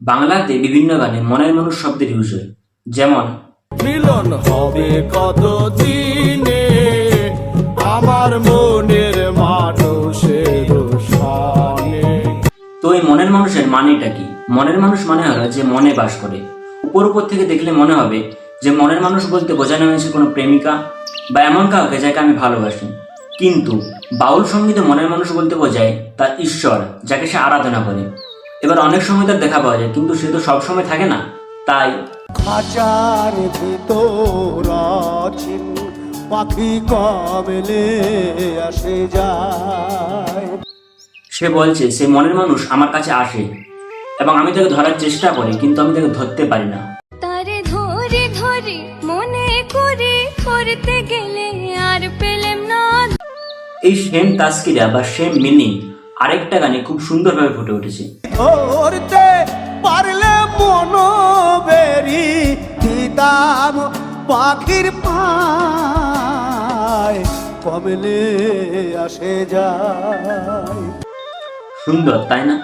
বাংলাতে বিভিন্ন গানে মনের মানুষ শব্দের ইউজ হয়, যেমন মিলন হবে কত দিনে আমার মনের মানুষের সামনে। তো এই মনের মানুষের মানেটা কি? মনের মানুষ মানে হলো যে মনে বাস করে। উপর উপর থেকে দেখলে মনে হবে যে মনের মানুষ বলতে বোঝানো হয়েছে কোনো প্রেমিকা বা এমন কাউকে যাকে আমি ভালোবাসি, কিন্তু বাউল সঙ্গীতে মনের মানুষ বলতে বোঝায় তার ঈশ্বর, যাকে সে আরাধনা করে। এবার অনেক সময় তার দেখা পাওয়া যায়, কিন্তু সে তো সবসময় থাকে না, তাই খাঁচার ভিতর আছেন পাখি কমলে আসে যায়। সে বলছে সে মনের মানুষ আমার কাছে আসে এবং আমি তাকে ধরার চেষ্টা করি, কিন্তু আমি তাকে ধরতে পারি না। তারে ধরে ধরে মনে করে করতে গেলে আর পেলাম না। এই সেম তাস্কিরা বা সেম মিনিং আরেকটা গানে খুব সুন্দরভাবে ফুটে উঠেছে। ধরতে পারলে মন বেরি দিতাম পাখির পায় কমলে আসে যায়। সুন্দর, তাই না?